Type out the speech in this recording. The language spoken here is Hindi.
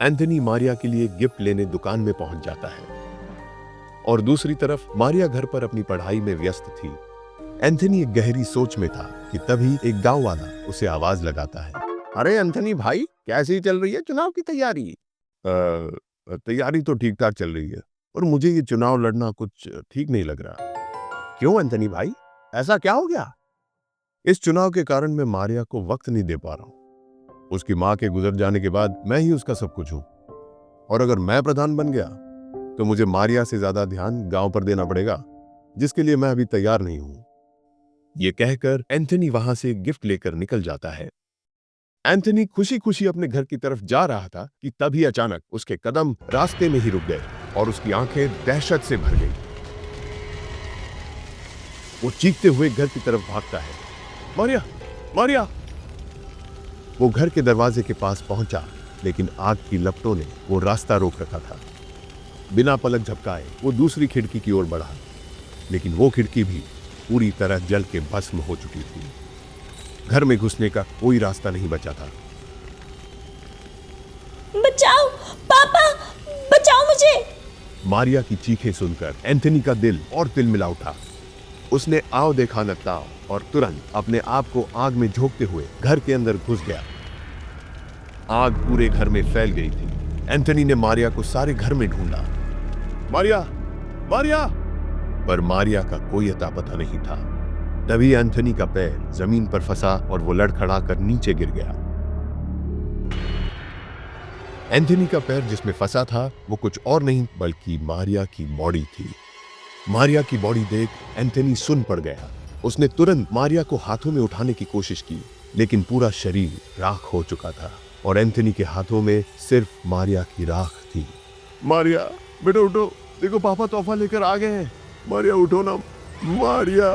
एंथनी मारिया के लिए गिफ्ट लेने दुकान में पहुंच जाता है और दूसरी तरफ मारिया घर पर अपनी पढ़ाई में व्यस्त थी। एंथनी एक गहरी सोच में था कि तभी एक गांव वाला उसे आवाज लगाता है। अरे एंथनी भाई, कैसी चल रही है चुनाव की तैयारी? तैयारी तो ठीक ठाक चल रही है और मुझे ये चुनाव लड़ना कुछ ठीक नहीं लग रहा। क्यों एंथनी भाई, ऐसा क्या हो गया? इस चुनाव के कारण मैं मारिया को वक्त नहीं दे पा रहा हूं। उसकी मां के गुजर जाने के बाद मैं ही उसका सब कुछ हूं और अगर मैं प्रधान बन गया तो मुझे मारिया से ज्यादा ध्यान गांव पर देना पड़ेगा, जिसके लिए मैं अभी तैयार नहीं हूं। ये कहकर एंथनी वहां से गिफ्ट लेकर निकल जाता है। एंथनी खुशी खुशी अपने घर की तरफ जा रहा था कि तभी अचानक उसके कदम रास्ते में ही रुक गए और उसकी आंखें दहशत से भर गई। वो चीखते हुए घर की तरफ भागता है। मारिया, मारिया! वो घर के दरवाजे के पास पहुंचा, लेकिन आग की लपटों ने वो रास्ता रोक रखा था। बिना पलक झपकाए वो दूसरी खिड़की की ओर बढ़ा, लेकिन वो खिड़की भी पूरी तरह जल के भस्म हो चुकी थी। घर में घुसने का कोई रास्ता नहीं बचा था। बचाओ पापा, बचाओ मुझे! मारिया की चीखें सुनकर एंथनी का दिल और तिलमिला उठा। उसने आओ देखा न ताओ और तुरंत अपने आप को आग में झोंकते हुए घर के अंदर घुस गया। आग पूरे घर में फैल गई थी। एंथनी ने मारिया को सारे घर में ढूंढा। मारिया, मारिया! पर मारिया का कोई अता पता नहीं था। तभी एंथनी का पैर जमीन पर फंसा और वो लड़खड़ाकर नीचे गिर गया। एंथनी का पैर जिसमें फंसा था वो कुछ और नहीं बल्कि मारिया की बॉडी थी। मारिया की बॉडी देख एंथनी सुन पड़ गया। उसने तुरंत मारिया को हाथों में उठाने की कोशिश की, लेकिन पूरा शरीर राख हो चुका था और एंथनी के हाथों में सिर्फ मारिया की राख थी। मारिया, बेटा उठो, देखो पापा तोहफा लेकर आ गए हैं। मारिया उठो ना, मारिया!